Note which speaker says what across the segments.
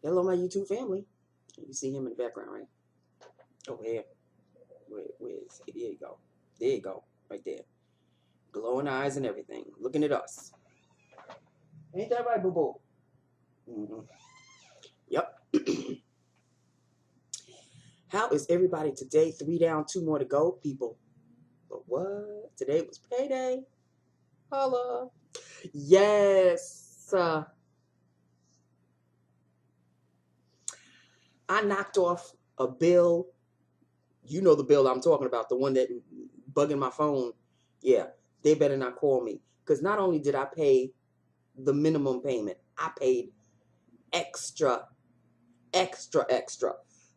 Speaker 1: Hello, my YouTube family. You see him in the background, right? Over here. Where is he? There you go. There you go. Right there. Glowing eyes and everything. Looking at us. Ain't that right, boo-boo? Mm-hmm. Yep. How is everybody today? 3 down, 2 more to go, people. But what? Today was payday. Holla. Yes. I knocked off a bill. You know the bill I'm talking about, the one that bugging my phone. Yeah, they better not call me. Because not only did I pay the minimum payment, I paid extra.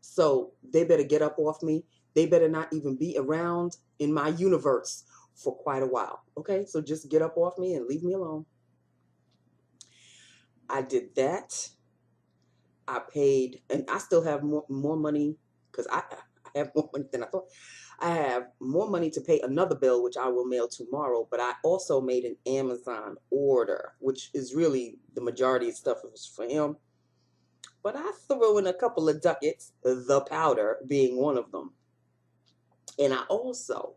Speaker 1: So they better get up off me. They better not even be around in my universe for quite a while. Okay, so just get up off me and leave me alone. I did that. I paid, and I still have more money because I have more money than I thought. I have more money to pay another bill, which I will mail tomorrow, but I also made an Amazon order, which is really the majority of stuff is for him. But I threw in a couple of ducats, the powder being one of them. And I also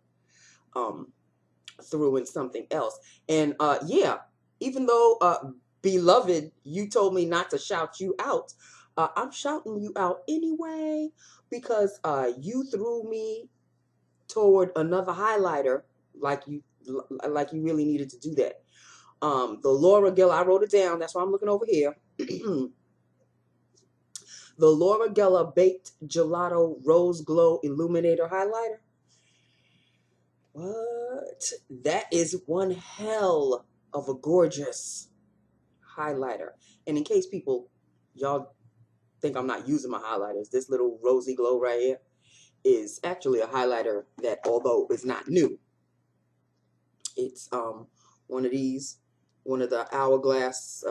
Speaker 1: threw in something else. And yeah, even though, beloved, you told me not to shout you out, I'm shouting you out anyway because you threw me toward another highlighter like you really needed to do that. The Laura Geller, I wrote it down. That's why I'm looking over here. The Laura Geller Baked Gelato Rose Glow Illuminator Highlighter. What? That is one hell of a gorgeous highlighter. And in case y'all think I'm not using my highlighters, this little rosy glow right here is actually a highlighter that, although it's not new, it's one of the Hourglass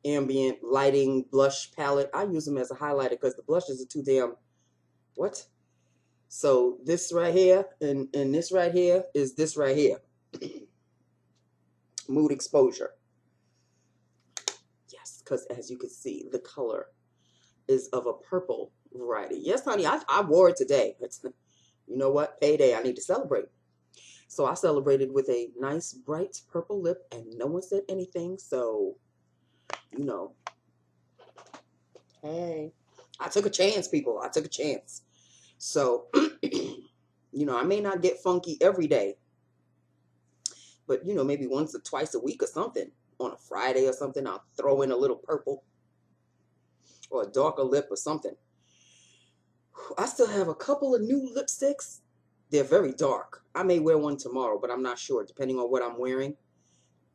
Speaker 1: ambient lighting blush palette. I use them as a highlighter because the blushes are too damn what? So this right here and this right here is this right here. Mood Exposure. Yes, because as you can see, the color is of a purple variety. Yes, honey, I wore it today. You know what? Payday, I need to celebrate. So I celebrated with a nice bright purple lip and no one said anything. So, you know, hey, I took a chance, people. I took a chance. So, you know, I may not get funky every day, but, you know, maybe once or twice a week or something. On a Friday or something, I'll throw in a little purple or a darker lip or something. I still have a couple of new lipsticks. They're very dark. I may wear one tomorrow, but I'm not sure, depending on what I'm wearing.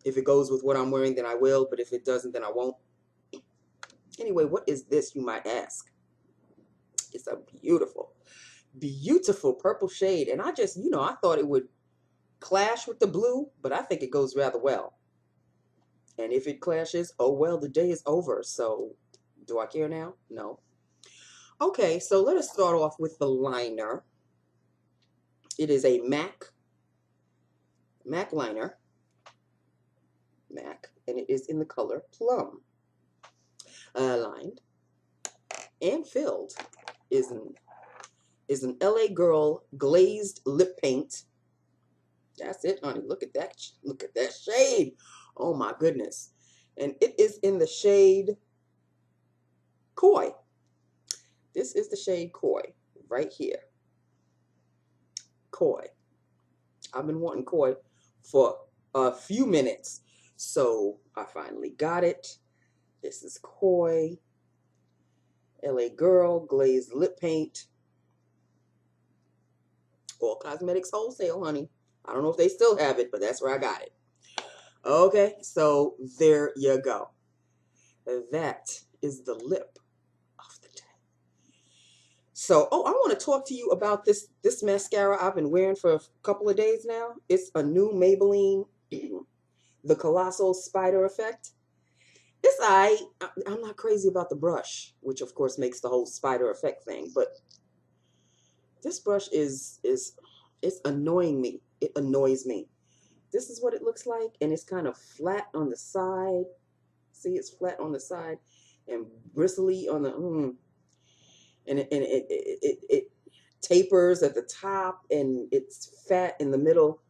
Speaker 1: If it goes with what I'm wearing, then I will, but if it doesn't, then I won't. Anyway, what is this, you might ask? It's a beautiful, beautiful purple shade, and I just, you know, I thought it would clash with the blue, but I think it goes rather well. And if it clashes, oh well, the day is over. So do I care now? No. Okay, so let us start off with the liner. It is a MAC liner, and it is in the color Plum. Lined and filled is an LA Girl glazed lip paint. That's it, honey. Look at that. Look at that shade. Oh my goodness. And it is in the shade Koi. This is the shade Koi right here. Koi. I've been wanting Koi for a few minutes, so I finally got it. This is Koi, LA Girl, glazed lip paint. All Cosmetics Wholesale, honey. I don't know if they still have it, but that's where I got it. Okay, so there you go. That is the lip of the day. So, I want to talk to you about this mascara I've been wearing for a couple of days now. It's a new Maybelline, the Colossal Spider Effect. It's I'm not crazy about the brush, which of course makes the whole spider effect thing, but this brush it's annoying me. It annoys me. This is what it looks like, and it's kind of flat on the side. See, it's flat on the side. and bristly on the, and it tapers at the top, and it's fat in the middle.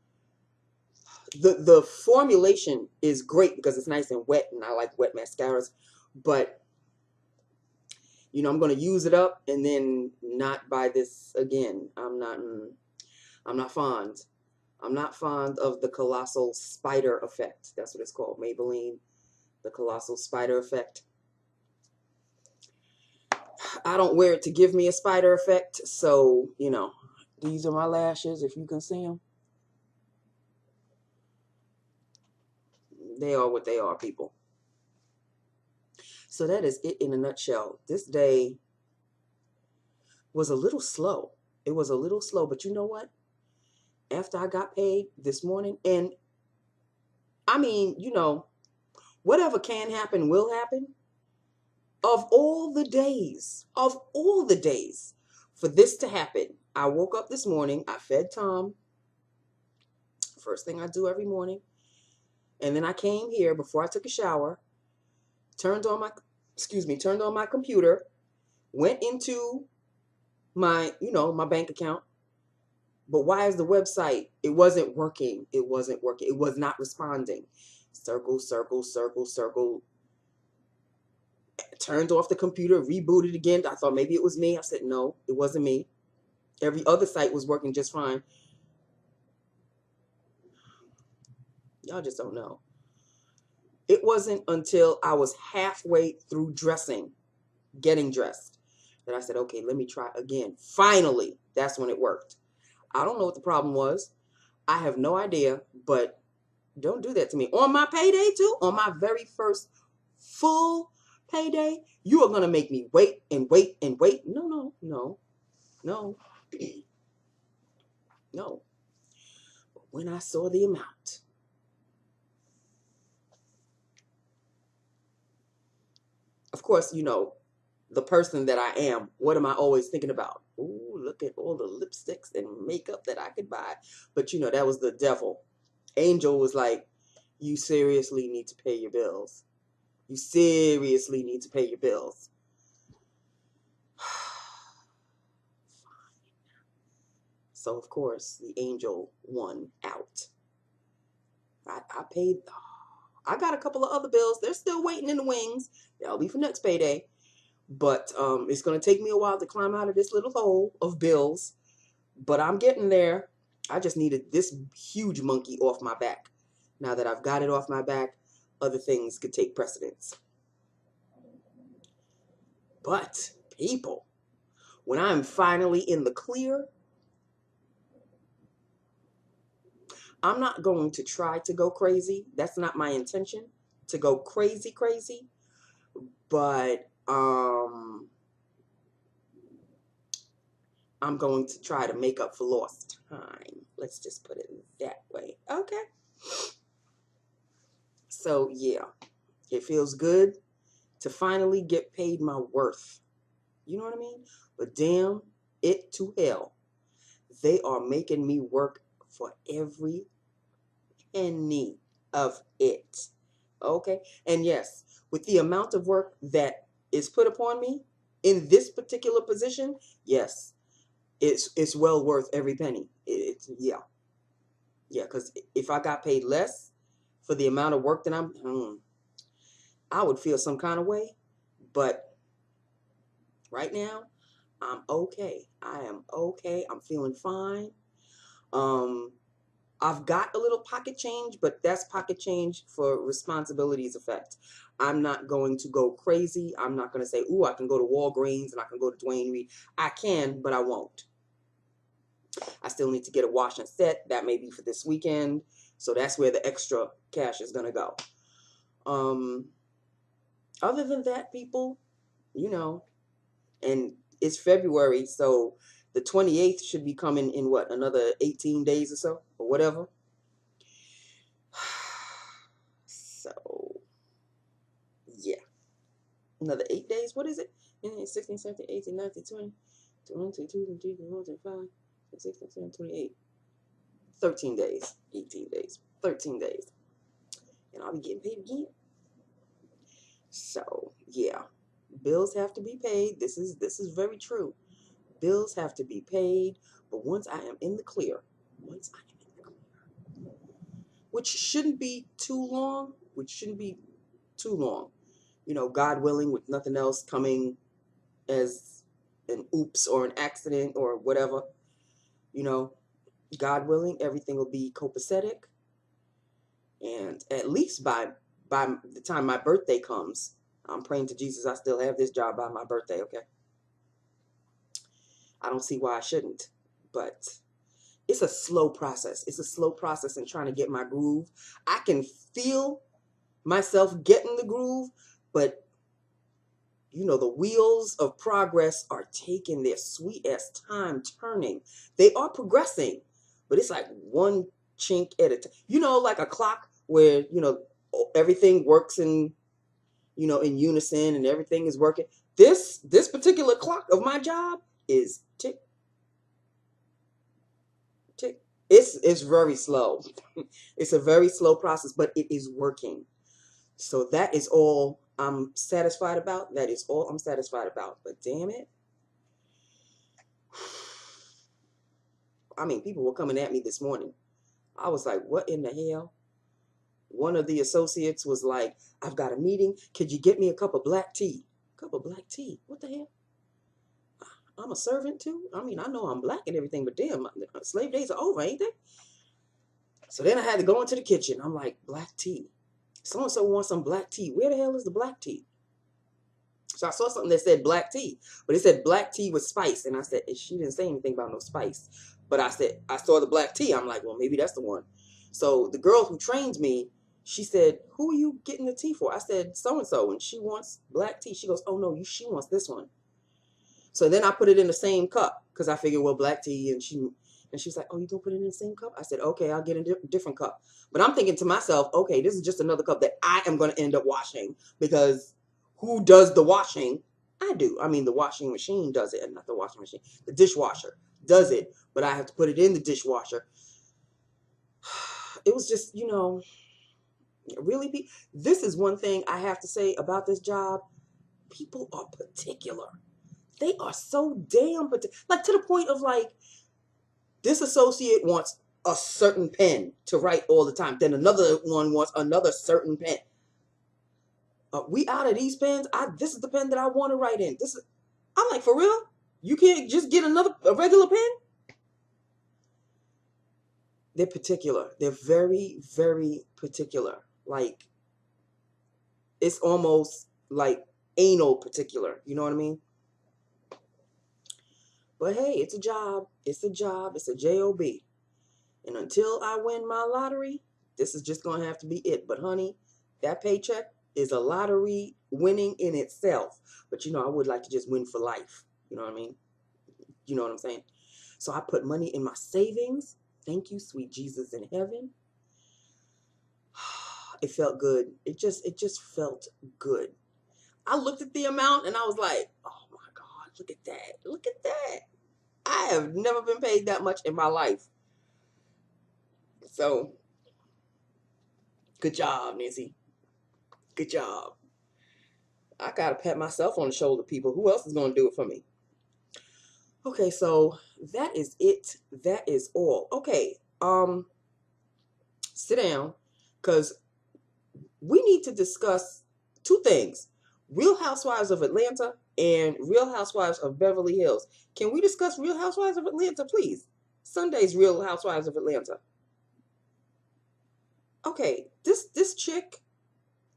Speaker 1: The formulation is great because it's nice and wet, and I like wet mascaras, but you know, I'm going to use it up and then not buy this again. I'm not fond. I'm not fond of the Colossal Spider Effect. That's what it's called. Maybelline, the Colossal Spider Effect. I don't wear it to give me a spider effect. So, you know, these are my lashes, if you can see them. They are what they are, people. So that is it in a nutshell. This day was a little slow. It was a little slow, but you know what? After I got paid this morning, and I mean, you know, whatever can happen will happen. Of all the days for this to happen, I woke up this morning, I fed Tom, first thing I do every morning, and then I came here before I took a shower, turned on my computer, went into my, you know, my bank account. But why is the website? It wasn't working. It wasn't working. It was not responding. Circle, circle, circle, circle. Turned off the computer, rebooted again. I thought maybe it was me. I said, no, it wasn't me. Every other site was working just fine. Y'all just don't know. It wasn't until I was halfway through dressing, getting dressed, that I said, okay, let me try again. Finally, that's when it worked. I don't know what the problem was. I have no idea, but don't do that to me. On my payday too, on my very first full payday, you are going to make me wait and wait and wait. No, no, no, no, no. But when I saw the amount, of course, you know, the person that I am, what am I always thinking about? Ooh, look at all the lipsticks and makeup that I could buy. But, you know, that was the devil. Angel was like, you seriously need to pay your bills. You seriously need to pay your bills. So, of course, the angel won out. I paid. I got a couple of other bills. They're still waiting in the wings. That'll be for next payday. But it's going to take me a while to climb out of this little hole of bills. But I'm getting there. I just needed this huge monkey off my back. Now that I've got it off my back, other things could take precedence. But, people, when I'm finally in the clear, I'm not going to try to go crazy. That's not my intention, to go crazy, crazy. But I'm going to try to make up for lost time. Let's just put it that way. Okay. So, yeah, it feels good to finally get paid my worth. You know what I mean? But damn it to hell. They are making me work for every penny of it. Okay? And yes, with the amount of work that is put upon me in this particular position, yes, it's well worth every penny. Yeah. Yeah, because if I got paid less for the amount of work that I would feel some kind of way. But right now, I'm okay. I am okay. I'm feeling fine. I've got a little pocket change, but that's pocket change for responsibilities effect. I'm not going to go crazy. I'm not going to say, ooh, I can go to Walgreens and I can go to Dwayne Reed. I can, but I won't. I still need to get a wash and set. That may be for this weekend. So that's where the extra cash is going to go. Other than that, people, you know, and it's February, so the 28th should be coming in what, another 18 days or so, or whatever. So, yeah. Another 8 days. What is it? 16, 17, 18, 19, 20, 21, 22, 23, 24, 25, 26, 27, 28. 13 days. 18 days. 13 days. And I'll be getting paid again. So, yeah. Bills have to be paid. This is very true. Bills have to be paid. But once I am in the clear, once I am in the clear, which shouldn't be too long, you know, God willing, with nothing else coming as an oops or an accident or whatever, you know, God willing, everything will be copacetic. And at least by the time my birthday comes, I'm praying to Jesus I still have this job by my birthday, okay? I don't see why I shouldn't, but it's a slow process. It's a slow process in trying to get my groove. I can feel myself getting the groove, but you know, the wheels of progress are taking their sweet ass time turning. They are progressing, but it's like one chink at a time. You know, like a clock where, you know, everything works in, you know, in unison and everything is working. This particular clock of my job is tick, tick. It's very slow. It's a very slow process, but it is working. So that is all I'm satisfied about. That is all I'm satisfied about. But damn it. I mean, people were coming at me this morning. I was like, what in the hell? One of the associates was like, I've got a meeting. Could you get me a cup of black tea? Cup of black tea? What the hell? I'm a servant too? I mean, I know I'm black and everything, but damn, slave days are over, ain't they? So then I had to go into the kitchen. I'm like, black tea. So-and-so wants some black tea. Where the hell is the black tea? So I saw something that said black tea, but it said black tea with spice. And I said, she didn't say anything about no spice. But I said, I saw the black tea. I'm like, well, maybe that's the one. So the girl who trained me, she said, who are you getting the tea for? I said, so-and-so, and she wants black tea. She goes, oh, no, she wants this one. So then I put it in the same cup because I figured, well, black tea. And she's like, oh, you going to put it in the same cup? I said, okay, I'll get a different cup. But I'm thinking to myself, okay, this is just another cup that I am going to end up washing because who does the washing? I do. I mean, the washing machine does it, and not the washing machine. The dishwasher does it, but I have to put it in the dishwasher. It was just, you know, really, this is one thing I have to say about this job. People are particular. They are so damn particular. Like, to the point of, like, this associate wants a certain pen to write all the time. Then another one wants another certain pen. We out of these pens. This is the pen that I want to write in. I'm like, for real? You can't just get a regular pen? They're particular. They're very, very particular. Like, it's almost like anal particular. You know what I mean? But hey, it's a job. It's a job. It's a job. And until I win my lottery, this is just going to have to be it. But honey, that paycheck is a lottery winning in itself. But you know, I would like to just win for life. You know what I mean? You know what I'm saying? So I put money in my savings. Thank you, sweet Jesus in heaven. It felt good. It just felt good. I looked at the amount and I was like, oh my God, look at that. Look at that. I have never been paid that much in my life. So, good job, Nancy. Good job. I got to pat myself on the shoulder, people. Who else is going to do it for me? Okay, so that is it. That is all. Okay, sit down, because we need to discuss two things. Real Housewives of Atlanta and Real Housewives of Beverly Hills. Can we discuss Real Housewives of Atlanta, please? Sunday's Real Housewives of Atlanta. Okay, this chick,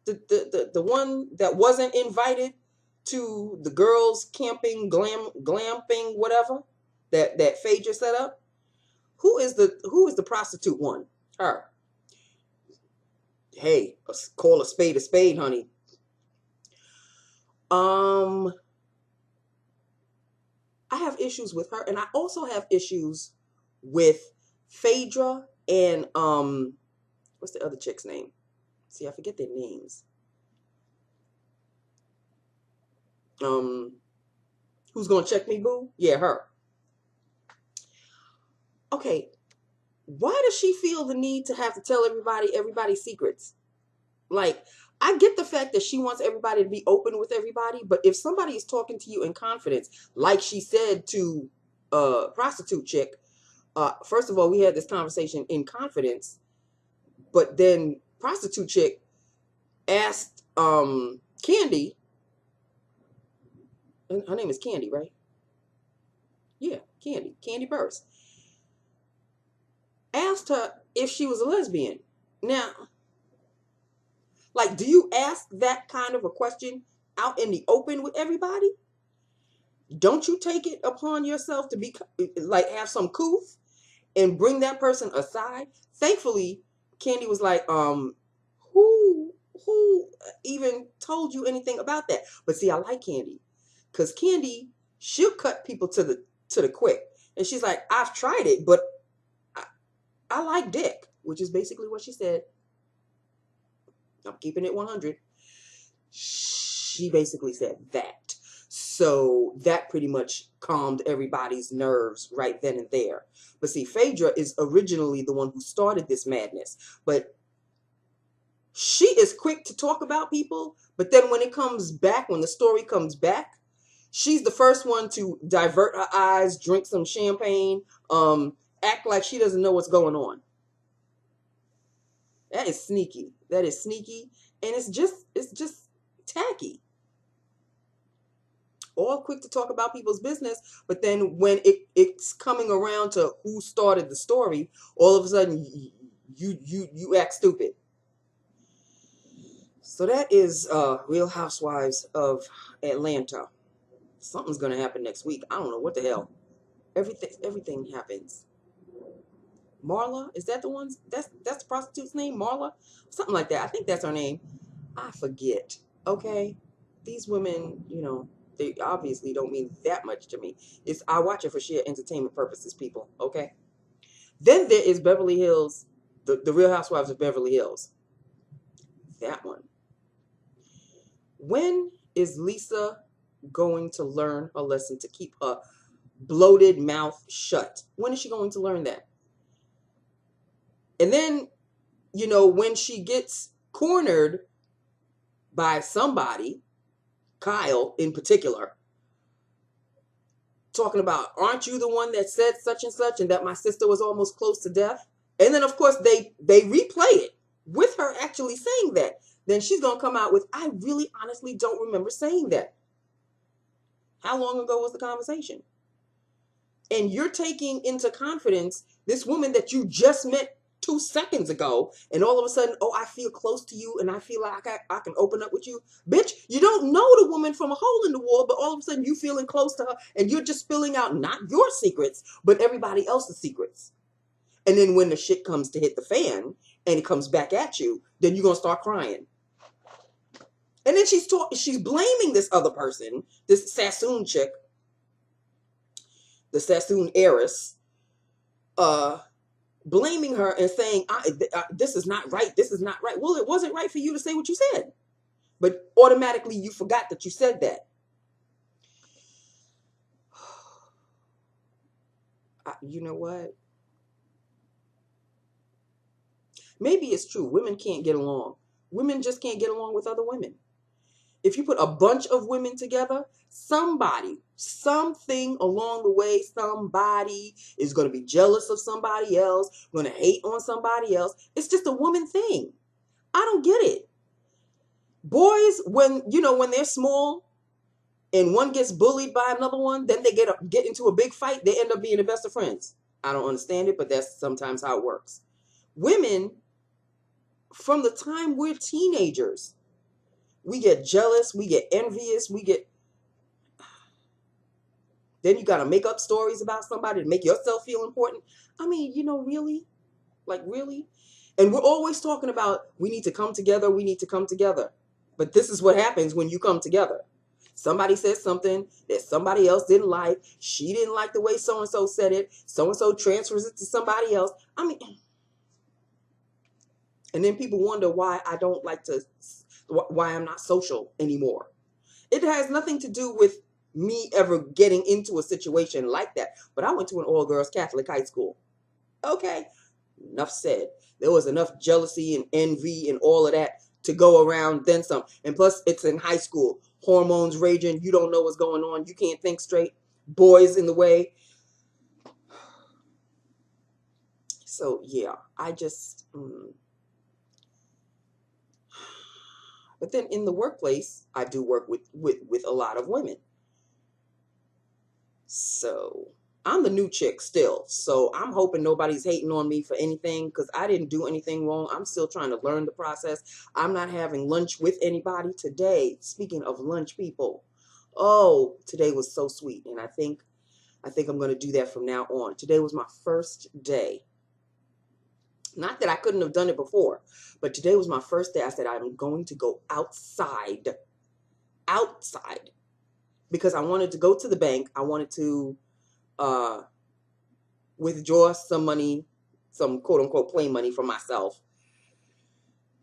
Speaker 1: the one that wasn't invited to the girls camping, glamping, whatever, that Phaedra set up. Who is the prostitute one? Her. Hey, call a spade, honey. I have issues with her, and I also have issues with Phaedra and what's the other chick's name? See, I forget their names. Who's gonna check me, boo? Yeah, her. Okay, why does she feel the need to have to tell everybody's secrets? Like, I get the fact that she wants everybody to be open with everybody, but if somebody is talking to you in confidence, like she said to prostitute chick, first of all, we had this conversation in confidence, but then prostitute chick asked Candy, her name is Candy, right? Yeah, Candy Burst, asked her if she was a lesbian. Now, like, do you ask that kind of a question out in the open with everybody? Don't you take it upon yourself to be like, have some coof and bring that person aside? Thankfully, Candy was like, who even told you anything about that? But see, I like Candy, because Candy, she'll cut people to the quick. And she's like, I've tried it, but I like dick, which is basically what she said. I'm keeping it 100. She basically said that. So that pretty much calmed everybody's nerves right then and there. But see, Phaedra is originally the one who started this madness. But she is quick to talk about people. But then when it comes back, when the story comes back, she's the first one to divert her eyes, drink some champagne, act like she doesn't know what's going on. That is sneaky. That is sneaky. And it's just tacky. All quick to talk about people's business, but then when it's coming around to who started the story, all of a sudden you act stupid. So that is Real Housewives of Atlanta. Something's gonna happen next week. I don't know what the hell. Everything happens. Marla, is that the one? That's the prostitute's name, Marla? Something like that. I think that's her name. I forget. Okay. These women, you know, they obviously don't mean that much to me. I watch it for sheer entertainment purposes, people. Okay. Then there is Beverly Hills, the Real Housewives of Beverly Hills. That one. When is Lisa going to learn her lesson to keep her bloated mouth shut? When is she going to learn that? And then, you know, when she gets cornered by somebody, Kyle in particular, talking about, aren't you the one that said such and such and that my sister was almost close to death? And then, of course, they replay it with her actually saying that. Then she's going to come out with, I really honestly don't remember saying that. How long ago was the conversation? And you're taking into confidence this woman that you just met 2 seconds ago, and all of a sudden, oh, I feel close to you, and I feel like I can open up with you. Bitch, you don't know the woman from a hole in the wall, but all of a sudden you feeling close to her, and you're just spilling out not your secrets, but everybody else's secrets. And then when the shit comes to hit the fan, and it comes back at you, then you're going to start crying. And then she's blaming this other person, this Sassoon chick, the Sassoon heiress, blaming her and saying, this is not right, this is not right. Well, it wasn't right for you to say what you said. But automatically you forgot that you said that. You know what? Maybe it's true. Women can't get along. Women just can't get along with other women. If you put a bunch of women together, something along the way, somebody is going to be jealous of somebody else, going to hate on somebody else. It's just a woman thing. I don't get it. Boys, when they're small and one gets bullied by another one, then they get into a big fight, they end up being the best of friends. I don't understand it, but that's sometimes how it works. Women, from the time we're teenagers, we get jealous, we get envious, then you got to make up stories about somebody to make yourself feel important. I mean, really? Like, really? And we're always talking about, we need to come together, we need to come together. But this is what happens when you come together. Somebody says something that somebody else didn't like. She didn't like the way so-and-so said it. So-and-so transfers it to somebody else. I mean, and then people wonder why why I'm not social anymore. It has nothing to do with me ever getting into a situation like that. But I went to an all-girls Catholic high school. Okay, enough said. There was enough jealousy and envy and all of that to go around, then some. And plus, it's in high school. Hormones raging. You don't know what's going on. You can't think straight. Boys in the way. So, yeah, I just... But then in the workplace, I do work with a lot of women. So I'm the new chick still. So I'm hoping nobody's hating on me for anything because I didn't do anything wrong. I'm still trying to learn the process. I'm not having lunch with anybody today. Speaking of lunch, people. Oh, today was so sweet. And I think I'm going to do that from now on. Today was my first day. Not that I couldn't have done it before, but today was my first day. I said, I'm going to go outside. Outside. Because I wanted to go to the bank. I wanted to withdraw some money, some quote unquote play money for myself.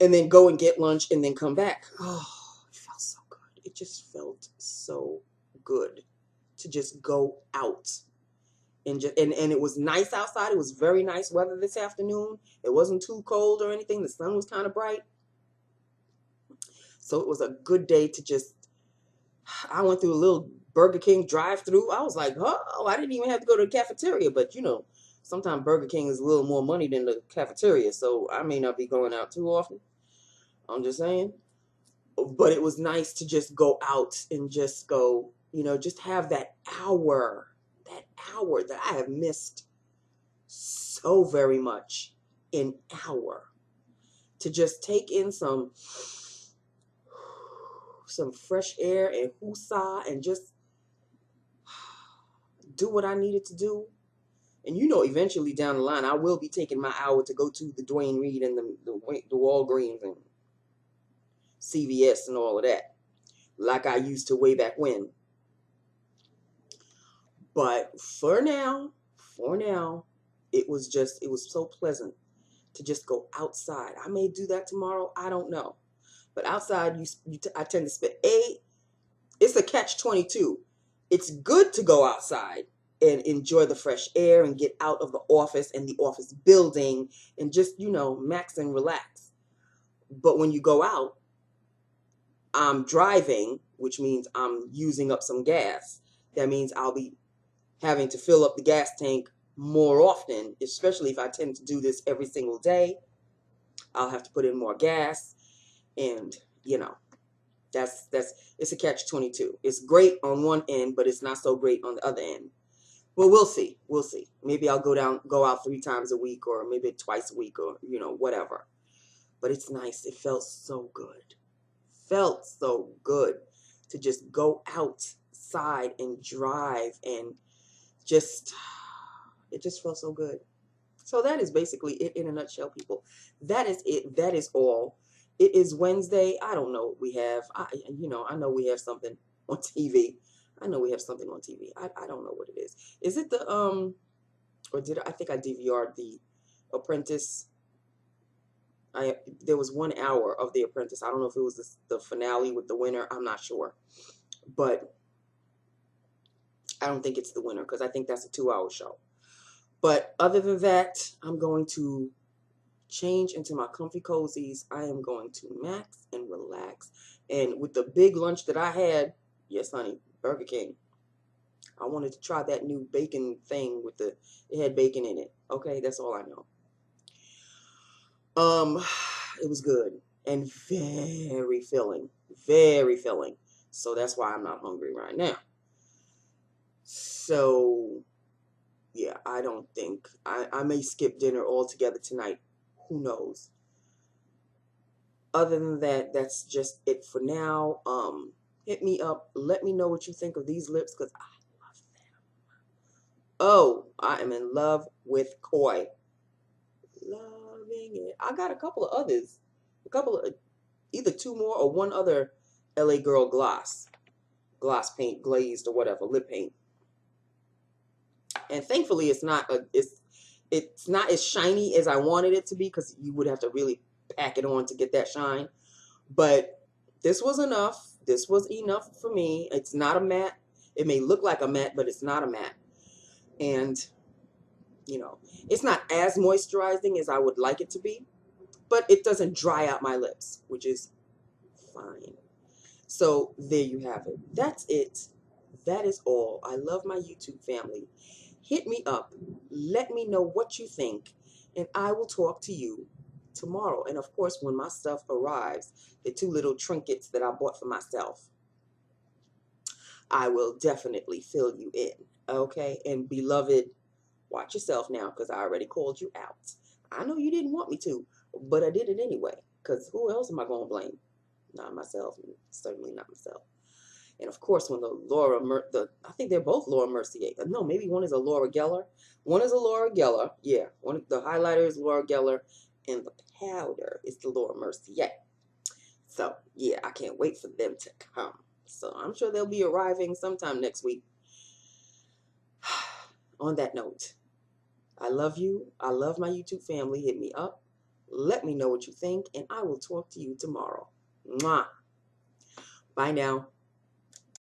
Speaker 1: And then go and get lunch and then come back. Oh, it felt so good. It just felt so good to just go out. And it was nice outside. It was very nice weather this afternoon. It wasn't too cold or anything. The sun was kind of bright. So it was a good day to just, I went through a little Burger King drive-through. I was like, oh, I didn't even have to go to the cafeteria. But, you know, sometimes Burger King is a little more money than the cafeteria. So I may not be going out too often. I'm just saying. But it was nice to just go out and just go, you know, just have that hour that I have missed so very much, an hour to just take in some fresh air and woosah and just do what I needed to do. And you know, eventually down the line, I will be taking my hour to go to the Dwayne Reed and the Walgreens and CVS and all of that, like I used to way back when. But for now, it was so pleasant to just go outside. I may do that tomorrow. I don't know. But outside, I tend to spend it's a catch-22. It's good to go outside and enjoy the fresh air and get out of the office and the office building and just, you know, max and relax. But when you go out, I'm driving, which means I'm using up some gas. That means I'll be having to fill up the gas tank more often, especially if I tend to do this every single day. I'll have to put in more gas, and you know, it's a catch-22. It's great on one end, but it's not so great on the other end. Well, we'll see. Maybe I'll go out 3 times a week, or maybe twice a week, or you know, whatever. But it's nice. It felt so good. Felt so good to just go outside and drive and it just felt so good. So that is basically it in a nutshell, people. That is it. That is all. It is Wednesday. I don't know what we have. I know we have something on TV. I don't know what it is. Is it the or I think I DVR'd The Apprentice. There was 1 hour of The Apprentice. I don't know if it was the finale with the winner. I'm not sure. But I don't think it's the winner because I think that's a 2-hour show. But other than that, I'm going to change into my comfy cozies. I am going to max and relax. And with the big lunch that I had, yes, honey, Burger King. I wanted to try that new bacon thing it had bacon in it. Okay, that's all I know. It was good and very filling. Very filling. So that's why I'm not hungry right now. So, yeah, I don't think. I may skip dinner altogether tonight. Who knows? Other than that, that's just it for now. Hit me up. Let me know what you think of these lips because I love them. Oh, I am in love with Koi. Loving it. I got a couple of others. Either 2 more or 1 other LA Girl gloss paint, glazed or whatever, lip paint. And thankfully, it's not as shiny as I wanted it to be because you would have to really pack it on to get that shine. But this was enough. This was enough for me. It's not a matte. It may look like a matte, but it's not a matte. And, you know, it's not as moisturizing as I would like it to be. But it doesn't dry out my lips, which is fine. So there you have it. That's it. That is all. I love my YouTube family. Hit me up. Let me know what you think, and I will talk to you tomorrow. And of course, when my stuff arrives, the 2 little trinkets that I bought for myself, I will definitely fill you in. Okay? And beloved, watch yourself now, because I already called you out. I know you didn't want me to, but I did it anyway, because who else am I going to blame? Not myself, certainly not myself. And of course, when I think they're both Laura Mercier. No, maybe one is a Laura Geller. One is a Laura Geller. Yeah, the highlighter is Laura Geller, and the powder is the Laura Mercier. So yeah, I can't wait for them to come. So I'm sure they'll be arriving sometime next week. On that note, I love you. I love my YouTube family. Hit me up. Let me know what you think, and I will talk to you tomorrow. Mwah. Bye now.